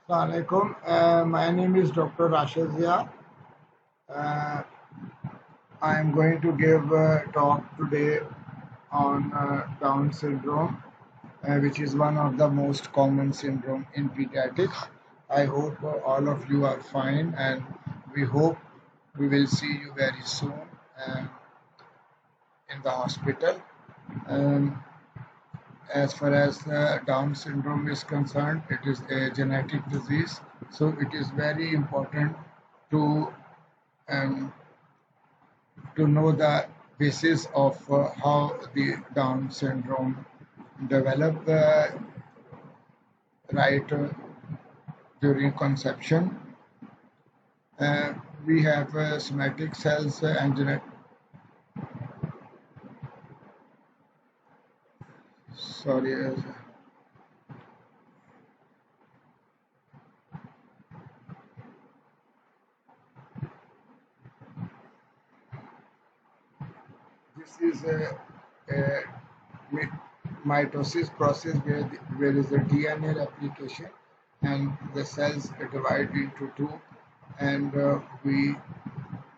Assalamualaikum. My name is Dr. Rashid Zia. Uh, I am going to give a talk today on Down syndrome, which is one of the most common syndrome in pediatrics. I hope all of you are fine, and we hope we will see you very soon uh, in the hospital. Um, as far as Down syndrome is concerned, it is a genetic disease, so it is very important to um, know the basis of how the Down syndrome develop right during conception. Uh, we have somatic cells and genetic. Sorry, this is a mitosis process where is the DNA replication and the cells divide into two, and we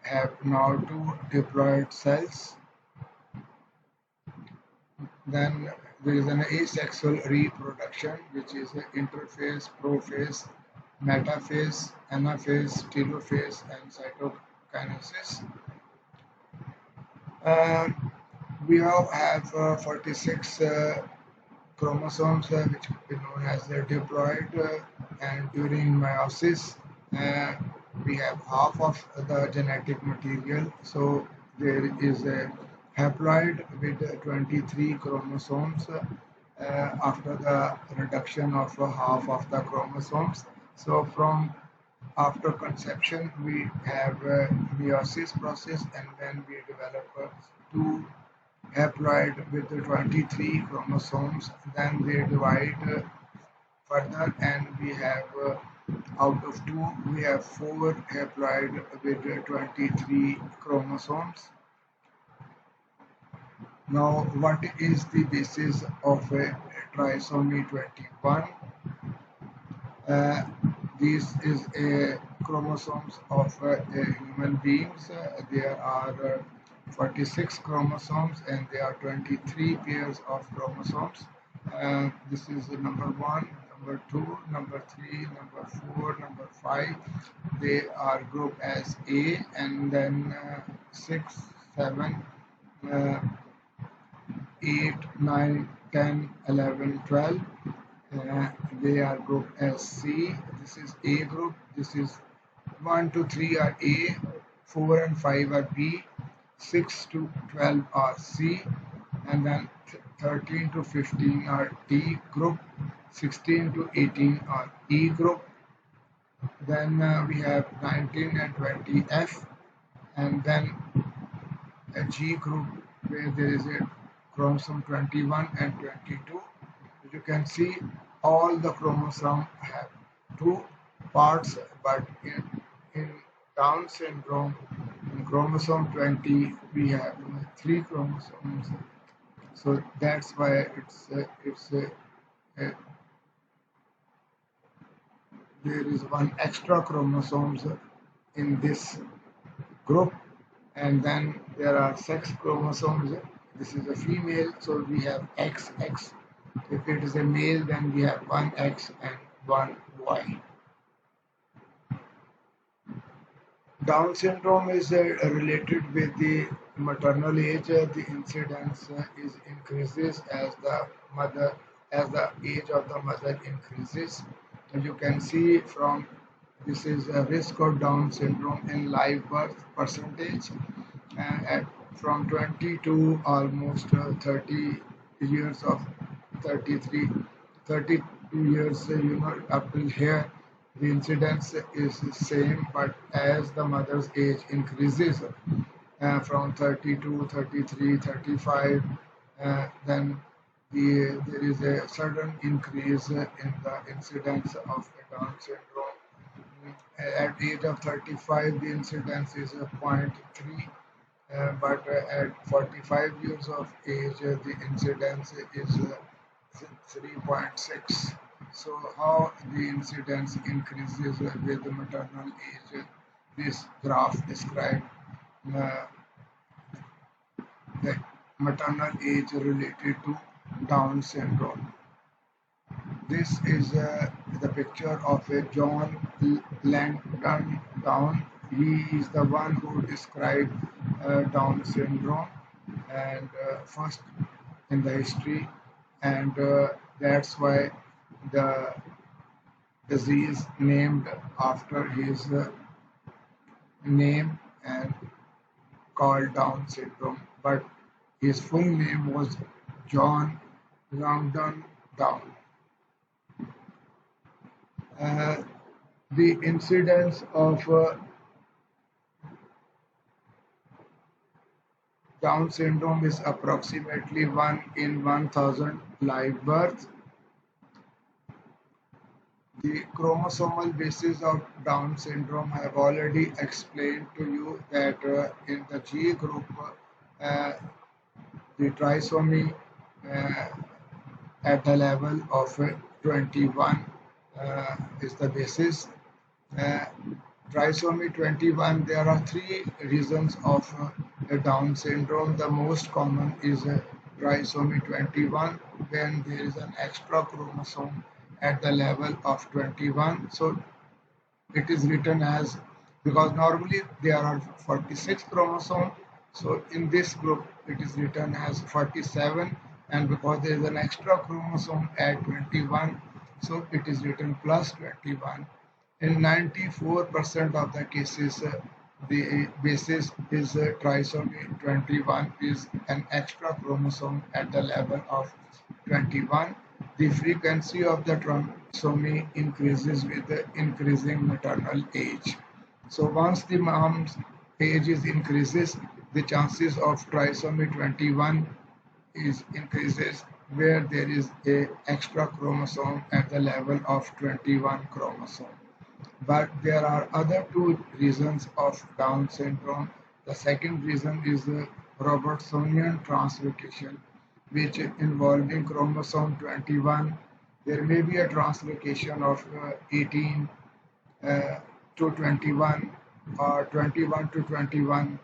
have now two diploid cells. Then there is an asexual reproduction, which is the interphase, prophase, metaphase, anaphase, telophase, and cytokinesis. Uh, we now have 46 chromosomes, which is known as the diploid, and during meiosis, uh, we have half of the genetic material. So there is a haploid with 23 chromosomes after the reduction of half of the chromosomes. So from after conception, we have meiosis process, and then we develop two haploid with the 23 chromosomes. Then they divide further, and we have out of two, we have four haploid with 23 chromosomes. Now, what is the basis of trisomy 21? Uh, this is a chromosomes of human beings. There are 46 chromosomes, and there are 23 pairs of chromosomes. This is number one, number two, number three, number four, number five. They are grouped as A, and then 6, 7, uh, 8, 9, 10, 11, 12. Uh, they are grouped as C. This is A group. This is 1 to 3 are A, 4 and 5 are B, 6 to 12 are C, and then 13 to 15 are D group, 16 to 18 are E group. Then we have 19 and 20 F, and then a G group where there is a chromosome 21 and 22. You can see all the chromosomes have two parts, but in Down syndrome, in chromosome 20, we have three chromosomes. So that's why uh, there is one extra chromosomes in this group, and then there are sex chromosomes. This is a female, so we have XX. If it is a male, then we have one X and one Y. Down syndrome is related with the maternal age. The incidence is increases as the age of the mother increases. And you can see from this is a risk of Down syndrome in live birth percentage, at from 20 to almost 30 years of 33, 32 years, up till here, the incidence is the same, but as the mother's age increases from 32, 33, 35, then there is a sudden increase in the incidence of Down syndrome. At the age of 35, the incidence is 0.3, but at 45 years of age, the incidence is 3.6. So how the incidence increases with the maternal age? This graph describes uh, the maternal age related to Down syndrome. This is the picture of a John Langdon Down. He is the one who described Down syndrome and first in the history, and that's why the disease named after his name and called Down syndrome. But his full name was John Langdon Down. Uh, the incidence of Down syndrome is approximately 1 in 1,000 live births. The chromosomal basis of Down syndrome I have already explained to you that in the G group, uh, the trisomy uh, at the level of 21 is the basis. Uh, Trisomy 21, there are three reasons of Down syndrome. The most common is trisomy 21, when there is an extra chromosome at the level of 21. So it is written as, because normally there are 46 chromosomes, so in this group it is written as 47, and because there is an extra chromosome at 21, so it is written plus 21. In 94% of the cases, the basis is trisomy 21 is an extra chromosome at the level of 21. The frequency of the trisomy increases with the increasing maternal age. So once the mom's age is increases, the chances of trisomy 21 is increases where there is a extra chromosome at the level of 21 chromosome. But there are other two reasons of Down syndrome. The second reason is the Robertsonian translocation, which involving chromosome 21. There may be a translocation of 18 to 21 or 21 to 21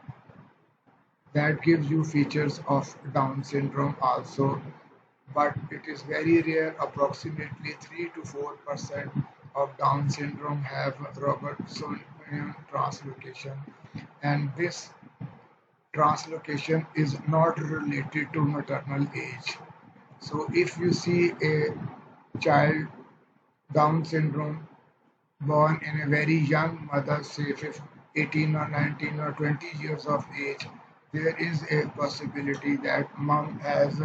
that gives you features of Down syndrome also, but it is very rare. Approximately 3 to 4% of Down syndrome have Robertsonian translocation, and this translocation is not related to maternal age. So if you see a child Down syndrome born in a very young mother, say 18 or 19 or 20 years of age, there is a possibility that mom has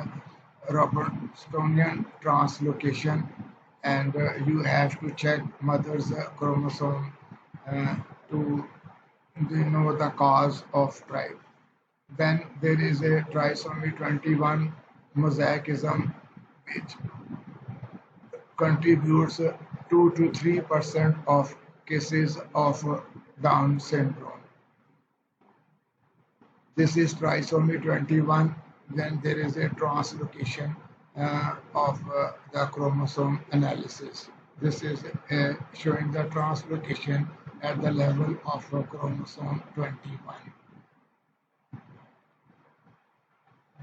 Robertsonian translocation, and you have to check mother's chromosome uh, to know the cause of tribe. Then there is a trisomy 21 mosaicism, which contributes 2 to 3% of cases of Down syndrome. This is trisomy 21. Then there is a translocation of the chromosome analysis. This is showing the translocation at the level of chromosome 21.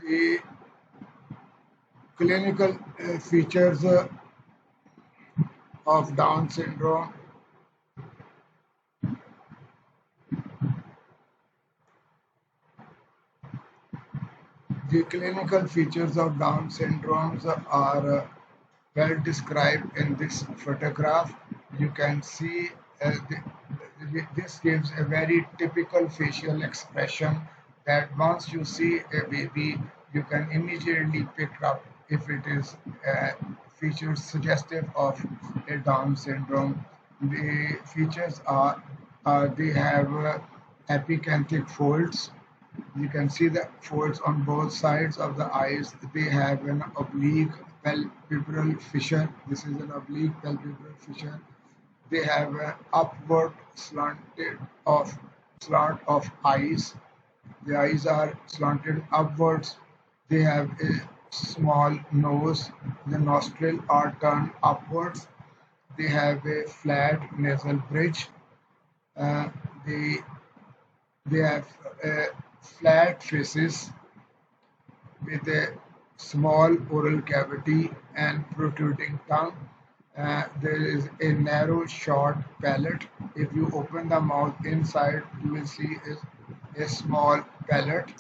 The clinical features of Down syndrome. The clinical features of Down syndromes are well described in this photograph. You can see this gives a very typical facial expression that once you see a baby, you can immediately pick up if it is features suggestive of a Down syndrome. The features are they have epicanthic folds. You can see the folds on both sides of the eyes. They have an oblique palpebral fissure. This is an oblique palpebral fissure. They have an upward slant of eyes. The eyes are slanted upwards. They have a small nose. The nostrils are turned upwards. They have a flat nasal bridge. Uh, they they have flat faces with a small oral cavity and protruding tongue. There is a narrow, short palate. If you open the mouth inside, you will see a small palate.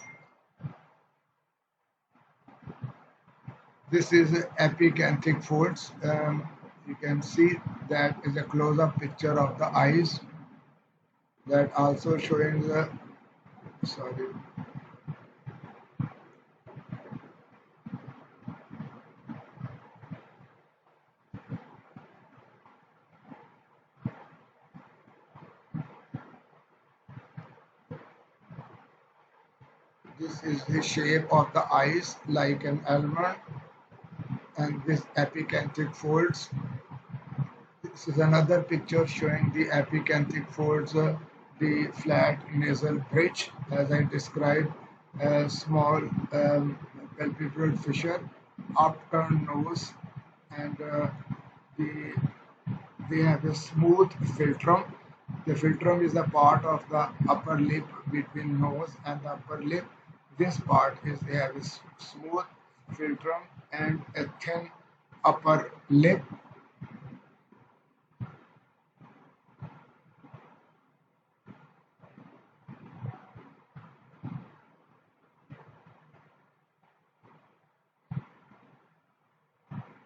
This is epicanthic folds. You can see that is a close-up picture of the eyes. That also showing the sorry. This is the shape of the eyes like an almond, and this epicanthic folds. This is another picture showing the epicanthic folds, the flat nasal bridge, as I described, a small palpebral fissure, upturned nose, and the, they have a smooth philtrum. The philtrum is a part of the upper lip between nose and the upper lip. This part is they have a smooth philtrum and a thin upper lip.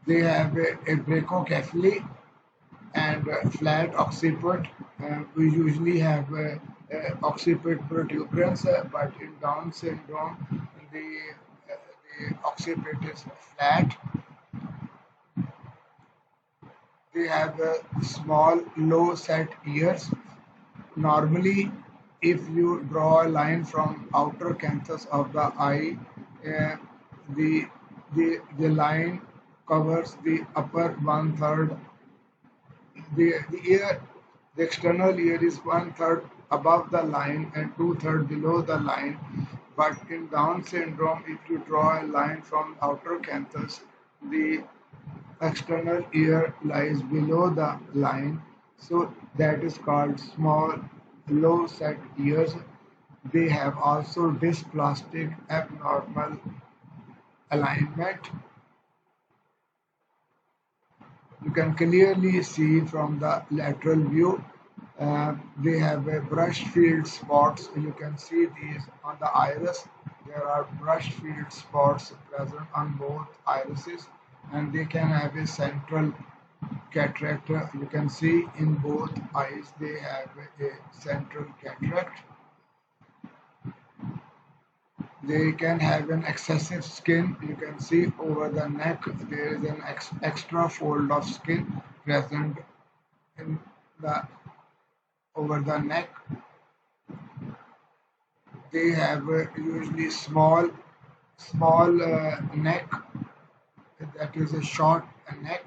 They have a brachiocephaly and flat occiput. We usually have occiput protuberance, but in Down syndrome, the occiput is flat. They have small, low set ears. Normally, if you draw a line from outer canthus of the eye, uh, the, the line covers the upper one third. The ear, the external ear is one third above the line and two third below the line. But in Down syndrome, if you draw a line from outer canthus, the external ear lies below the line, so that is called small low set ears. They have also dysplastic abnormal alignment. You can clearly see from the lateral view. They have a brush field spots. You can see these on the iris. There are brush field spots present on both irises, and they can have a central cataract. You can see in both eyes they have a central cataract. They can have an excessive skin. You can see over the neck there is an extra fold of skin present in the over the neck. They have usually small neck, that is a short neck.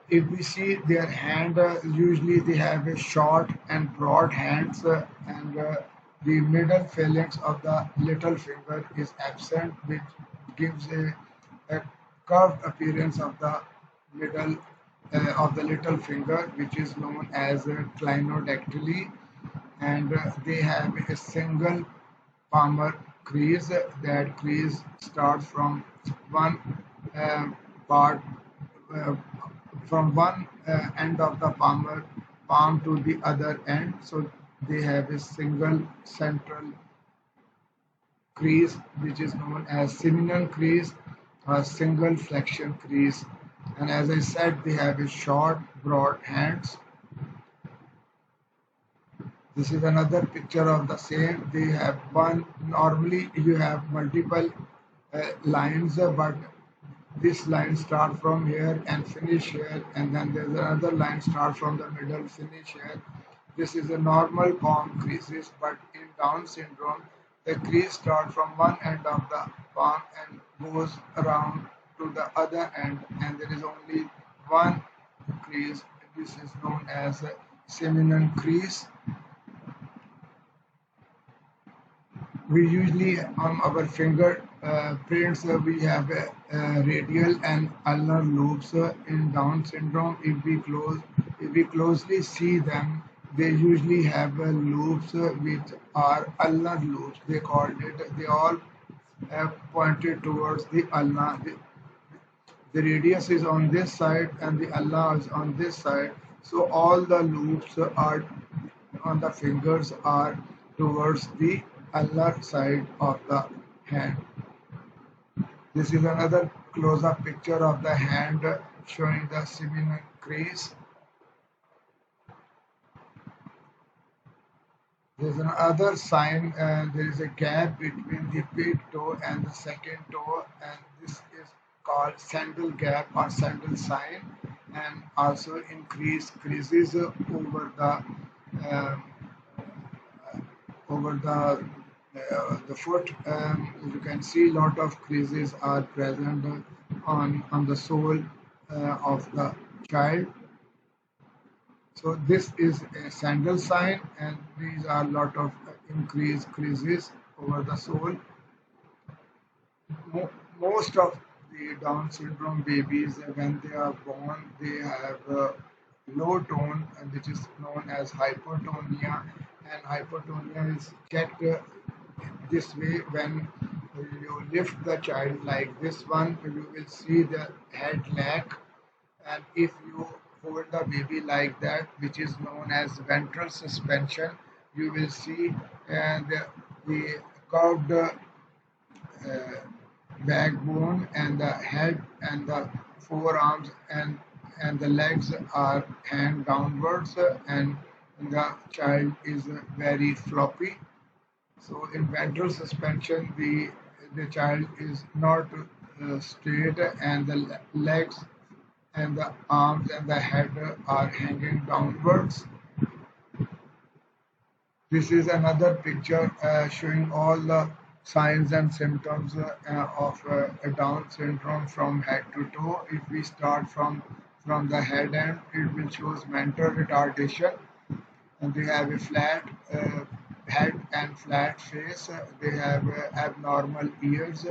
If we see their hand, usually they have a short and broad hands, and the middle phalanx of the little finger is absent, which gives a curved appearance of the middle of the little finger, which is known as clinodactyly, and they have a single palmar crease. That crease starts from one uh, part uh, from one end of the palm to the other end. So they have a single central crease, which is known as seminal crease or single flexion crease. And as I said, they have a short, broad hands. This is another picture of the same. They have one. Normally, you have multiple lines, but this line start from here and finish here, and then there's another line start from the middle, finish here. This is a normal palm creases, but in Down syndrome, the crease starts from one end of the palm and goes around to the other end, and there is only one crease. This is known as a seminal crease. We usually on our finger prints we have radial and ulnar lobes in Down syndrome. If we closely see them, they usually have lobes which are ulnar lobes. They called it. They all pointed towards the ulnar. The radius is on this side and the ulna is on this side. So all the loops are on the fingers are towards the ulnar side of the hand. This is another close-up picture of the hand showing the Simenon crease. There is another sign, there is a gap between the big toe and the second toe, and this is called sandal gap or sandal sign, and also creases um, over the foot. You can see a lot of creases are present on the sole of the child. So this is a sandal sign, and these are a lot of increased creases over the sole. Most of the Down syndrome babies, when they are born, they have low tone, which is known as hypotonia, and hypotonia is checked this way when you lift the child like this one, you will see the head lag, and if you hold the baby like that, which is known as ventral suspension, you will see the curved backbone and the head and the forearms and the legs are hang downwards, and the child is very floppy. So in ventral suspension, the child is not straight, and the legs and the arms and the head are hanging downwards. This is another picture showing all the signs and symptoms of Down syndrome from head to toe. If we start from the head end, it will shows mental retardation, and they have a flat head and flat face. They have abnormal ears.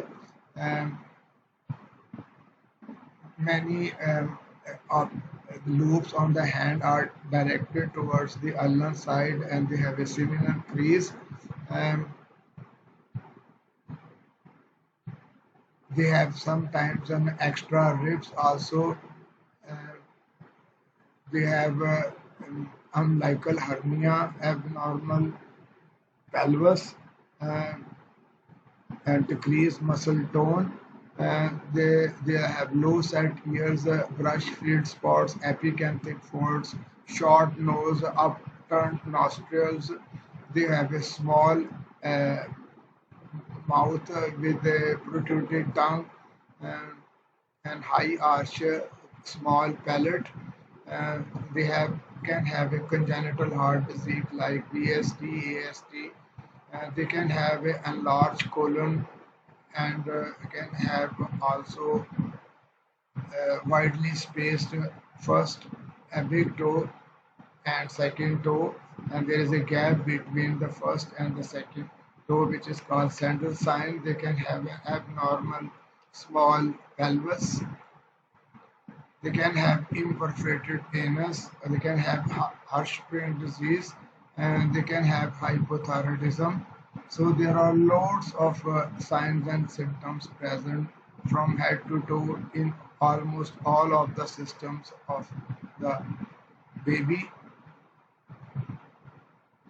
Um, Many of the loops on the hand are directed towards the ulnar side, and they have a similar crease. Um, they have sometimes an extra ribs also. Uh, they have umbilical hernia, abnormal pelvis, uh, and decreased muscle tone. They have low set ears, brush fleet spots, epicanthic folds, short nose, upturned nostrils. They have a small uh, mouth with a protruded tongue, uh, and high arch, small palate. Uh, they have can have a congenital heart disease like VSD, ASD. They can have an enlarged colon, and can have also widely spaced first a big toe and second toe, and there is a gap between the first and the second toe, which is called sandal sign. They can have an abnormal small pelvis. They can have imperforated anus. They can have Hirschsprung disease, and they can have hypothyroidism. So there are loads of signs and symptoms present from head to toe in almost all of the systems of the baby.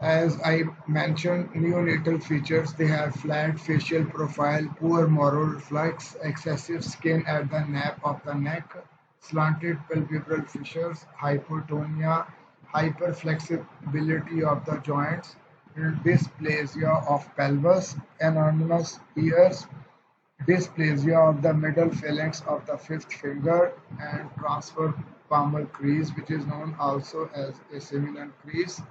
As I mentioned, neonatal features, they have flat facial profile, poor moral reflex, excessive skin at the nape of the neck, slanted palpebral fissures, hypotonia, hyperflexibility of the joints, dysplasia of pelvis, enormous ears, dysplasia of the middle phalanx of the fifth finger, and transfer palmar crease, which is known also as a seminal crease.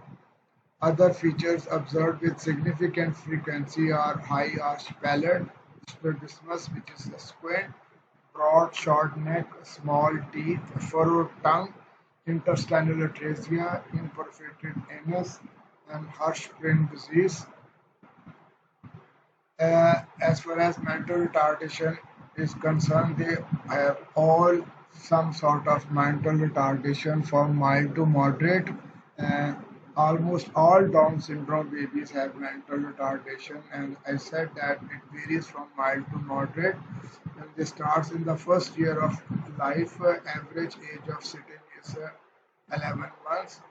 Other features observed with significant frequency are high arched palate, strabismus, which is a squint, broad short neck, small teeth, furrowed tongue, intestinal atresia, imperforated anus, and Hirschsprung disease. As far as mental retardation is concerned, they have all some sort of mental retardation from mild to moderate. Uh, Almost all Down syndrome babies have mental retardation, and I said that it varies from mild to moderate. And this starts in the first year of life. Average age of sitting is 11 months.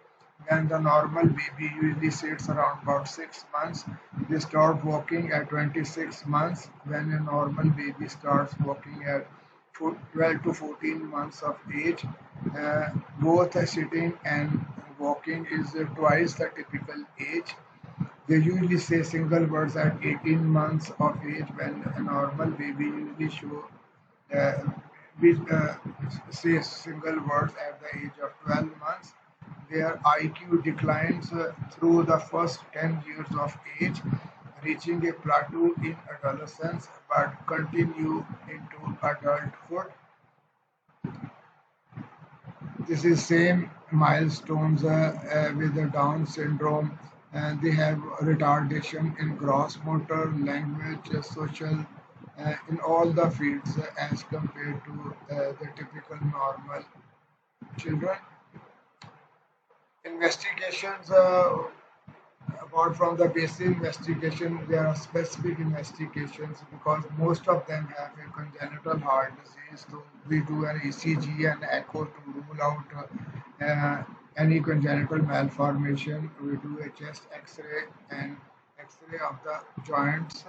When the normal baby usually sits around about 6 months, they start walking at 26 months. When a normal baby starts walking at 12 to 14 months of age, uh, both sitting and walking is twice the typical age. They usually say single words at 18 months of age when a normal baby usually show uh, we say single words at the age of 12 months. Their IQ declines through the first 10 years of age, reaching a plateau in adolescence but continue into adulthood. This is same milestones with the Down syndrome, and they have retardation in gross motor, language, social, in all the fields as compared to the typical normal children. Investigations, apart from the basic investigation, there are specific investigations because most of them have a congenital heart disease. So we do an ECG and echo to rule out any congenital malformation. We do a chest X-ray and X-ray of the joints.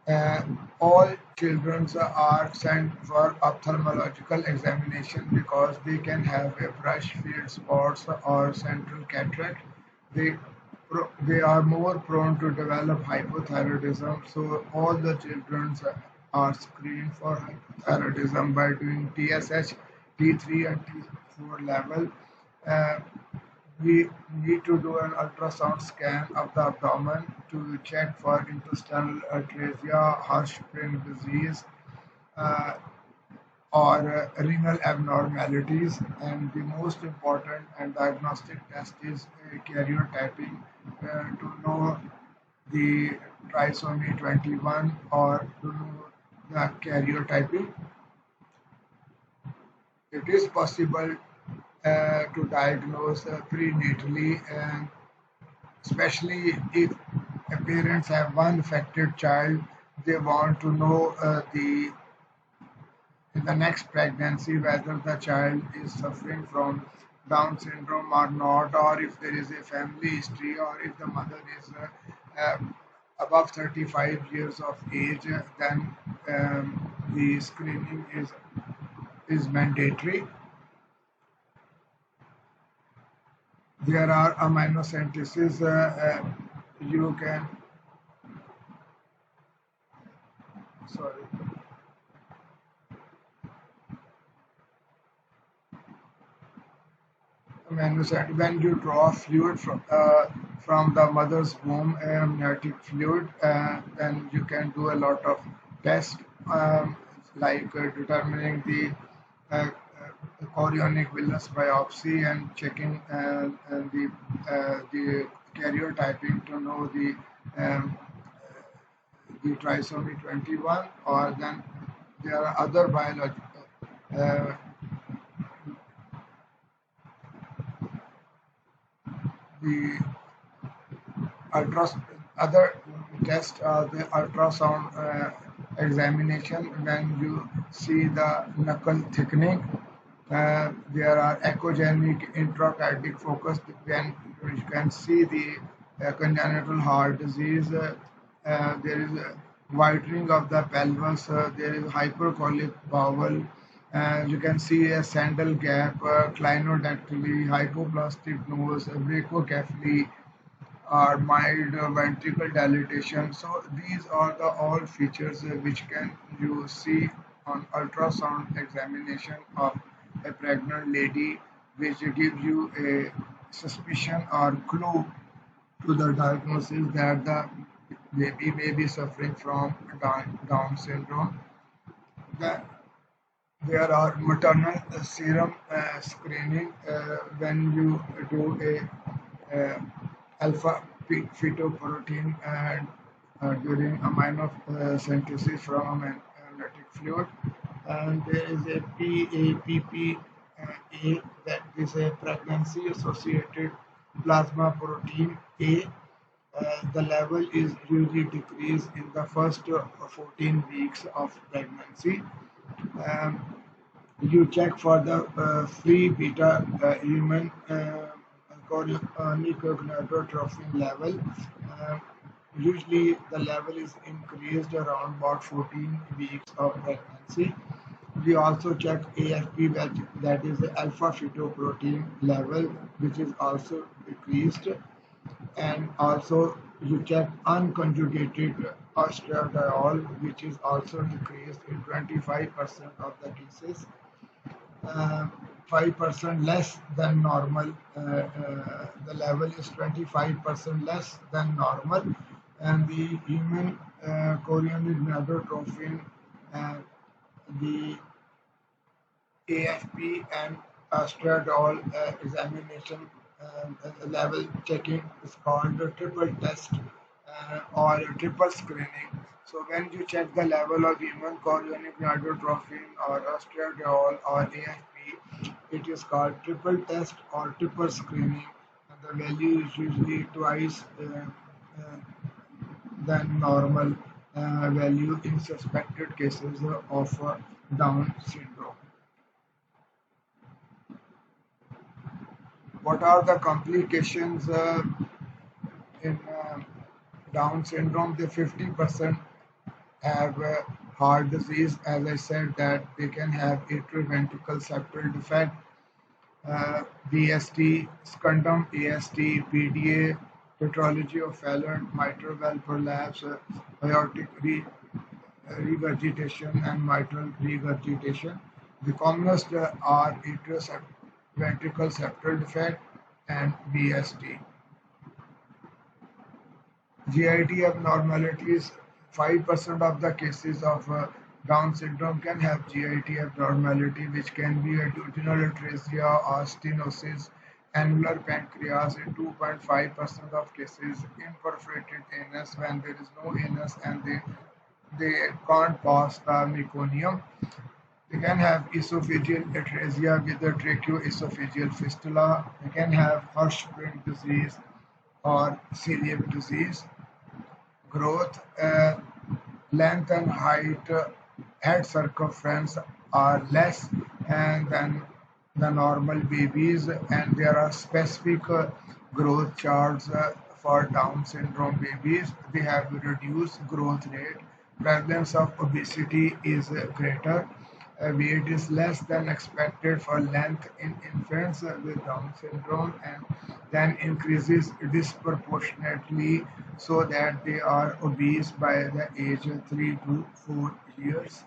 Uh, all children are sent for ophthalmological examination because they can have a brush field spots or central cataract. They they are more prone to develop hypothyroidism. So all the children are screened for hypothyroidism by doing TSH, T3 and T4 level. Uh, we need to do an ultrasound scan of the abdomen to check for intestinal atresia, Hirschsprung disease, uh, or renal abnormalities. And the most important and diagnostic test is karyotyping to know the trisomy 21 or to know the karyotyping. It is possible to diagnose prenatally, and especially if parents have one affected child, they want to know in the next pregnancy whether the child is suffering from Down syndrome or not, or if there is a family history, or if the mother is above 35 years of age, then the screening is mandatory. There are amino synthesis you can sorry when you draw fluid from the mother's womb, amniotic fluid, then you can do a lot of tests like determining the chorionic villus biopsy and checking the karyotyping to know the trisomy 21, or then there are other biological uh, the ultras other test the ultrasound examination when you see the knuckle thickening. There are echogenic intracardiac focus when you can see the congenital heart disease. There is a widening of the pelvis. There is hypercolic bowel. You can see a sandal gap, clinodactyly, hypoplastic nose, brachycephaly, or mild ventricle dilatation. So these are the all features which can you see on ultrasound examination of a pregnant lady, which gives you a suspicion or clue to the diagnosis that the baby may be suffering from Down syndrome. The, there are maternal serum screening when you do a alpha phytoprotein and during amino synthesis from amniotic fluid. And there is a PAPPA, that is a pregnancy associated plasma protein A. The level is usually decreased in the first 14 weeks of pregnancy. Um, you check for the free beta human gonadotrophin level. Uh, Usually, the level is increased around about 14 weeks of pregnancy. We also check AFP, that is the alpha fetoprotein level, which is also decreased. And also you check unconjugated estradiol, which is also decreased in 25% of the cases. uh, 5% less than normal. The level is 25% less than normal, and the human chorionic gonadotrophin, uh, the AFP and estradiol examination level checking is called a triple test or a triple screening. So when you check the level of human chorionic gonadotrophin or estradiol or AFP, it is called triple test or triple screening, and the value is usually twice than normal value in suspected cases of Down syndrome. What are the complications in Down syndrome? The 50% have heart disease. As I said, that they can have atrioventricular septal defect, VST, scundum AST, PDA, tetralogy of Fallot, mitral valve prolapse, aortic regurgitation, and mitral regurgitation. The commonest are atrioventricular septal defect and VST. GIT abnormalities. 5% of the cases of Down syndrome can have GIT abnormality, which can be a duodenal atresia or stenosis, annular pancreas in 2.5% of cases, imperforated anus when there is no anus and they can't pass the meconium. They can have esophageal atresia with a tracheoesophageal fistula. They can have Hirschsprung disease or celiac disease. Growth, length and height, head circumference are less and than the normal babies, and there are specific growth charts for Down syndrome babies. They have reduced growth rate. Prevalence of obesity is greater. Weight is less than expected for length in infants with Down syndrome, and then increases disproportionately so that they are obese by the age of 3 to 4 years.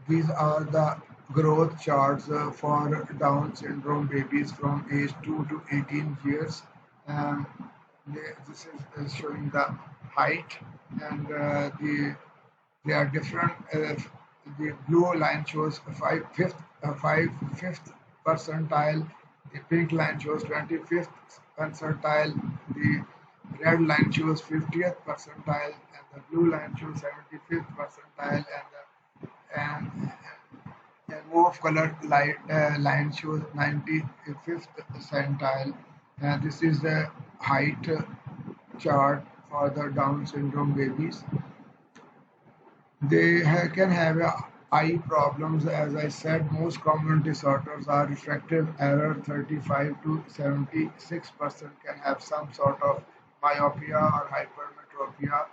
These are the growth charts for Down syndrome babies from age 2 to 18 years. Um, this is showing the height, and they are different. The blue line shows five fifth percentile. The pink line shows 25th percentile. The red line shows 50th percentile, and the blue line shows 75th percentile, and the mauve colored line shows 95th percentile. And this is the height chart for the Down syndrome babies. They can have eye problems. As I said, most common disorders are refractive error. 35 to 76% can have some sort of myopia or hypermetropia.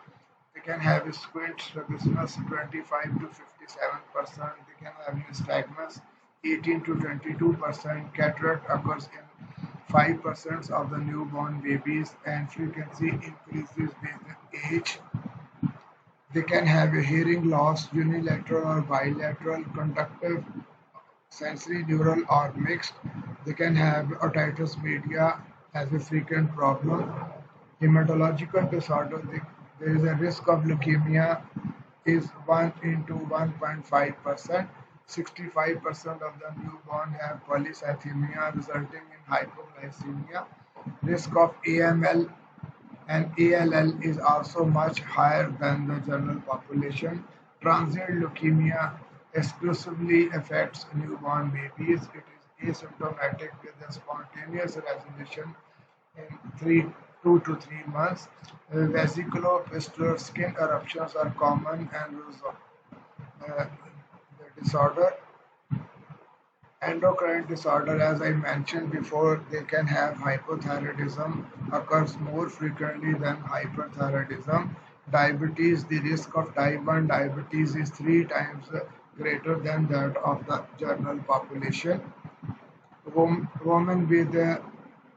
They can have squint strabismus. 25 to 57%. They can have nystagmus. 18 to 22%. Cataract occurs in 5% of the newborn babies, and frequency increases with age. They can have a hearing loss, unilateral or bilateral, conductive, sensory neural, or mixed. They can have otitis media as a frequent problem. Hematological disorder, there is a risk of leukemia is 1 into 1.5%. 65% of the newborn have polycythemia resulting in hypoglycemia. Risk of AML and ALL is also much higher than the general population. Transient leukemia exclusively affects newborn babies. It is asymptomatic with a spontaneous resolution in 2 to 3 months. Vesiculopustular skin eruptions are common and result. The disorder Endocrine disorder, as I mentioned before, they can have hypothyroidism occurs more frequently than hyperthyroidism. Diabetes, the risk of type 1 diabetes is 3 times greater than that of the general population. Women with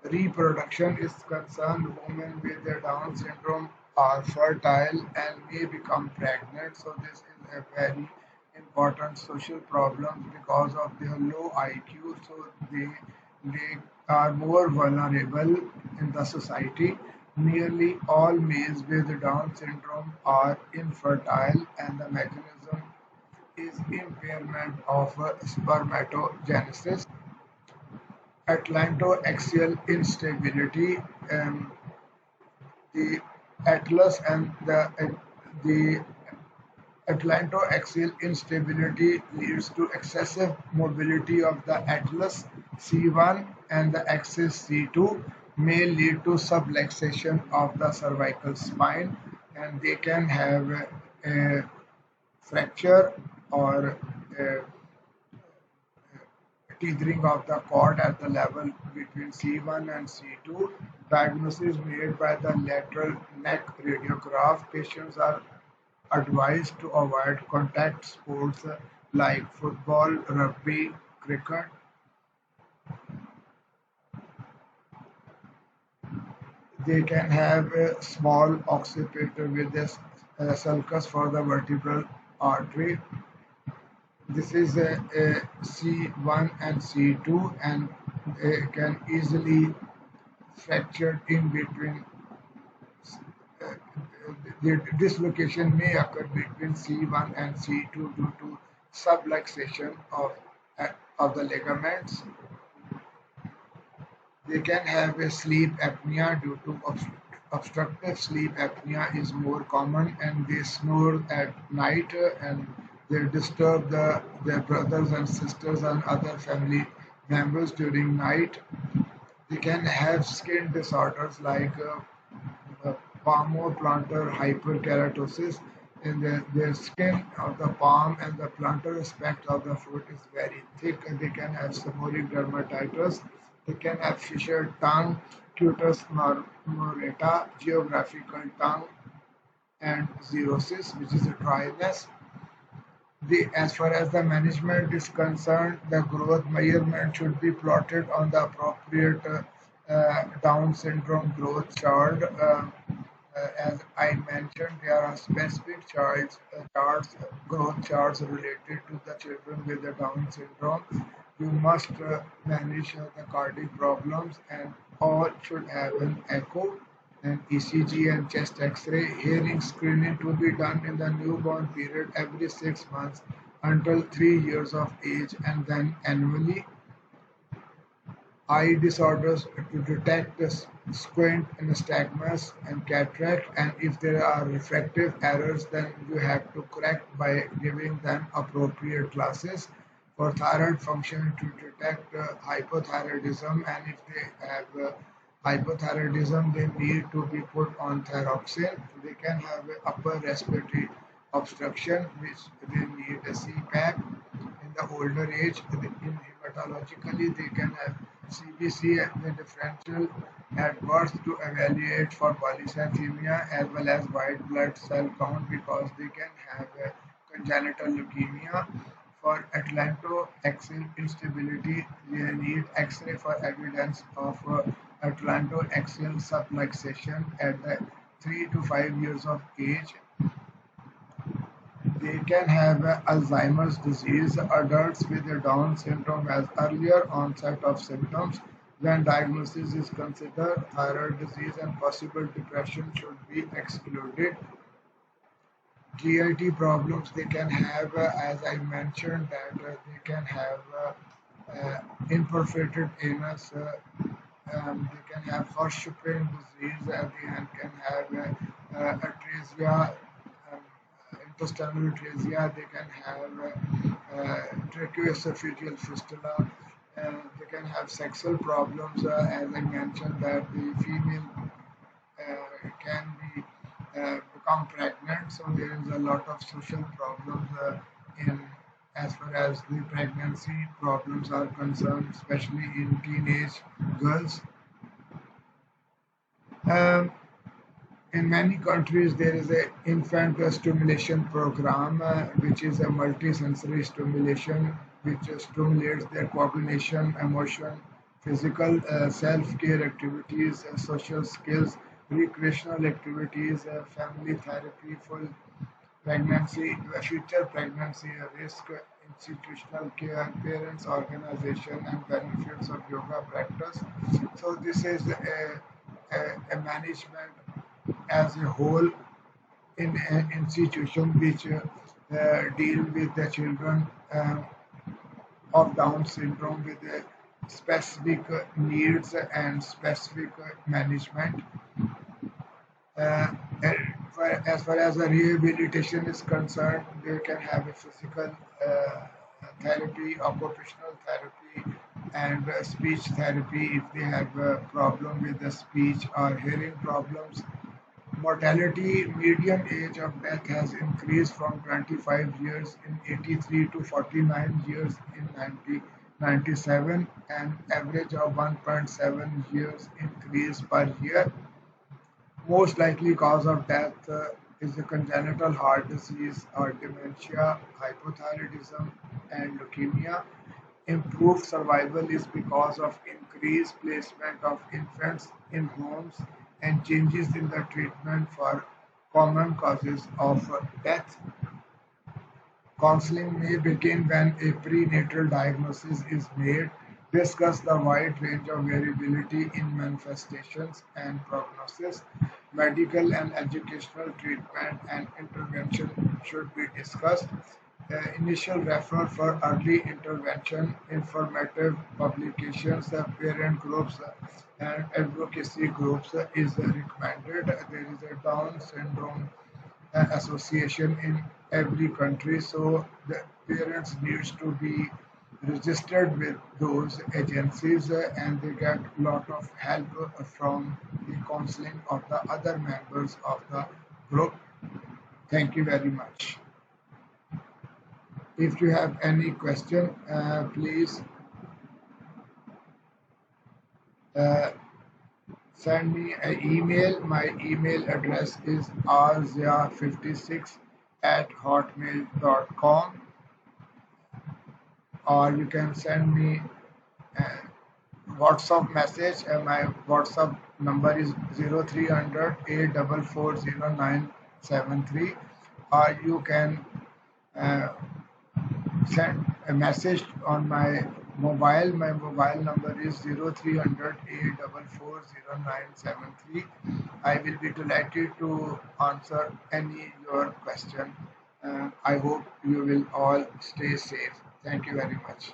reproduction is concerned, women with Down syndrome are fertile and may become pregnant. So this is a very important social problem because of their low IQ. So they are more vulnerable in the society. Nearly all males with Down syndrome are infertile, and the mechanism is impairment of spermatogenesis. Atlantoaxial instability. The atlas and the atlantoaxial instability leads to excessive mobility of the atlas C1 and the axis C2 may lead to subluxation of the cervical spine, and they can have a fracture or a tethering of the cord at the level between C1 and C2. Diagnosis made by the lateral neck radiograph. Patients are advised to avoid contact sports like football, rugby, cricket. They can have a small occipiter with a sulcus for the vertebral artery. This is a C1 and C2, and they can easily fracture in between. uh, the dislocation may occur between C1 and C2 due to subluxation of the ligaments. They can have a sleep apnea due to obstructive sleep apnea is more common, and they snore at night, and they disturb their brothers and sisters and other family members during night. They can have skin disorders like palmoplantar hyperkeratosis. In their skin of the palm and the plantar aspect of the foot is very thick, and they can have seborrheic dermatitis. They can have fissured tongue, cutis marmorata, geographical tongue, and xerosis, which is a dryness. As far as the management is concerned, the growth measurement should be plotted on the appropriate Down syndrome growth chart. As I mentioned, there are specific growth charts related to the children with the Down syndrome. You must manage the cardiac problems, and all should have an echo and ECG and chest X-ray. Hearing screening to be done in the newborn period every 6 months until 3 years of age, and then annually. Eye disorders to detect the squint, nystagmus, and cataract, and if there are refractive errors, then you have to correct by giving them appropriate glasses. For thyroid function to detect hypothyroidism, and if they have hypothyroidism, they need to be put on thyroxine. They can have upper respiratory obstruction, which they need a CPAP. In the older age, in hematologically, they can have CBC and the differential at birth to evaluate for polycythemia as well as white blood cell count, because they can have a congenital leukemia. For atlantoaxial instability, they need X-ray for evidence of atlantoaxial subluxation at the 3 to 5 years of age. They can have Alzheimer's disease. Adults with Down syndrome has earlier onset of symptoms. When diagnosis is considered, thyroid disease and possible depression should be excluded. GIT problems they can have, as I mentioned, that they can have imperforated anus, they can have Hirschsprung disease, and can have atresia, intestinal atresia, they can have tracheoesophageal fistula, they can have sexual problems, as I mentioned, that the female can be become pregnant. So there is a lot of social problems in as far as the pregnancy problems are concerned, especially in teenage girls. Um, in many countries, there is a infant stimulation program, which is a multisensory stimulation, which stimulates their cognition, emotion, physical, self-care activities, social skills, recreational activities, family therapy for pregnancy, future pregnancy risk, institutional care, parents' organization, and benefits of yoga practice. So this is a management as a whole in an institution which deal with the children of Down syndrome with specific needs and specific management. Uh, as far as the rehabilitation is concerned, they can have a physical therapy, occupational therapy, and speech therapy if they have a problem with the speech or hearing problems. Mortality median age of death has increased from 25 years in 83 to 49 years in 1997, an average of 1.7 years increase per year. Most likely cause of death is a congenital heart disease or dementia, hypothyroidism, and leukemia. Improved survival is because of increased placement of infants in homes and changes in the treatment for common causes of death. Counseling may begin when a prenatal diagnosis is made. Discuss the wide range of variability in manifestations and prognosis. Medical and educational treatment and intervention should be discussed. Initial referral for early intervention, informative publications, parent groups, and advocacy groups is recommended. There is a Down syndrome association in every country, so the parents needs to be registered with those agencies, and they get a lot of help from the counseling of the other members of the group. Thank you very much. If you have any question, please uh, send me an email. My email address is rzia56 at hotmail.com, or you can send me a WhatsApp message. My WhatsApp number is 0300 8440973, or you can uh, send a message on my mobile. My mobile number is 0300 8440973. I will be delighted to answer any your question. I hope you will all stay safe. Thank you very much.